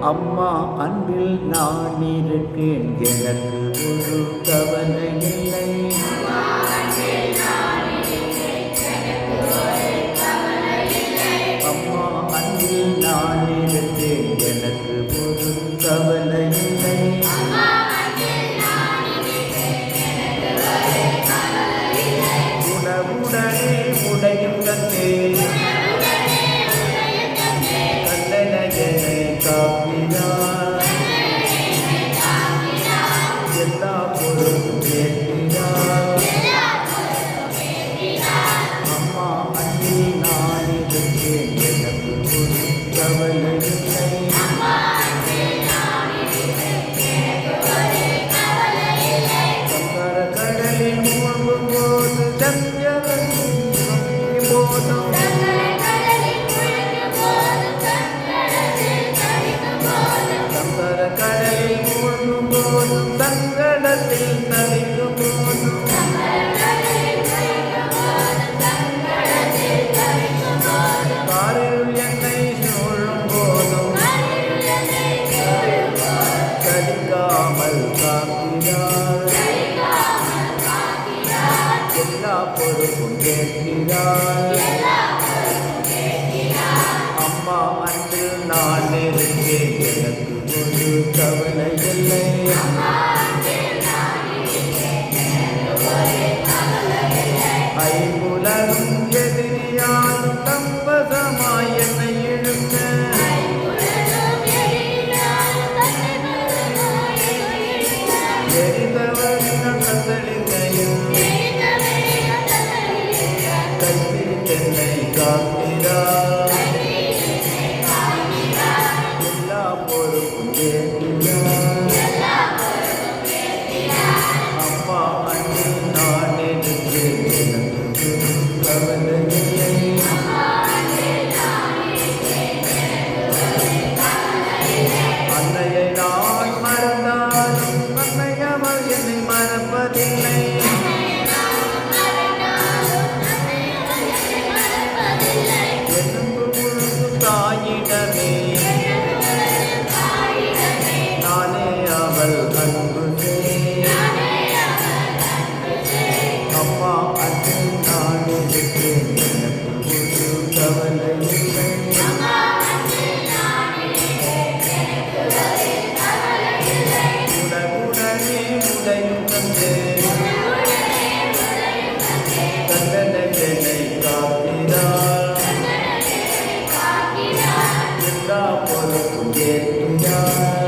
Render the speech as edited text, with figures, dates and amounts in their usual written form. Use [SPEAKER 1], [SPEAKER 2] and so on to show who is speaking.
[SPEAKER 1] அம்மா அன்பில் நான் இருக்கேன், எனக்கு ஒரு கவலை இல்லை. அம்மா அன்பில் நான் இருக்கேன், எனக்கு ஒரு கவலை இல்லை. உணவுடனே உடையும் தந்தேன், கல்லணையனை காப்பினார், எல்லா பொருளும் ஏற்றினார். அம்மா அன்பில் நான் இருக்கேன், எனக்கு ஒரு கவலை இல்லை. சங்கர கடலில் மூழ்கும் போது சஞ்சலம் போதும், சங்கர கடலில் மூழ்கும் போதும், சங்கடத்தில் தவிக்கும் போதும், காரில் என்னை சூழும் போதும் கடிக்காமல் காக்கிறார், எல்லா பொறுப்பும் கேட்கிறார். அம்மா அன்பில் நான் இருக்கேன், எனக்கு ஒரு கவலை இல்லை. ஐம்புலனும் எதிரியாலும் தம்பசமாய் என்னை இழுக்க, எரிதவரின் கத்தளிக்கையும் கைப்பிடித்தென்னை காக்கிறார், எல்லா பொறுப்பும் கேட்கிறார். அம்மா அன்பில் நான் இருக்கேன், எனக்கு ஒரு கவலை இல்லை. அன்னையை நான் மறந்தாலும் அன்னை அவள் என்னை மறப்பதில்லை. எலும்பு முழுதும் தாயிடமே, நானே அவள் அன்பு செய். அம்மா அன்பில் நான் இருக்கேன், எனக்கு ஒரு கவலை இல்லை. உடனே உடையும் தந்தேன், கல்லணையனை காக்கிறார், எல்லா பொறுப்பும் கேட்கிறார்.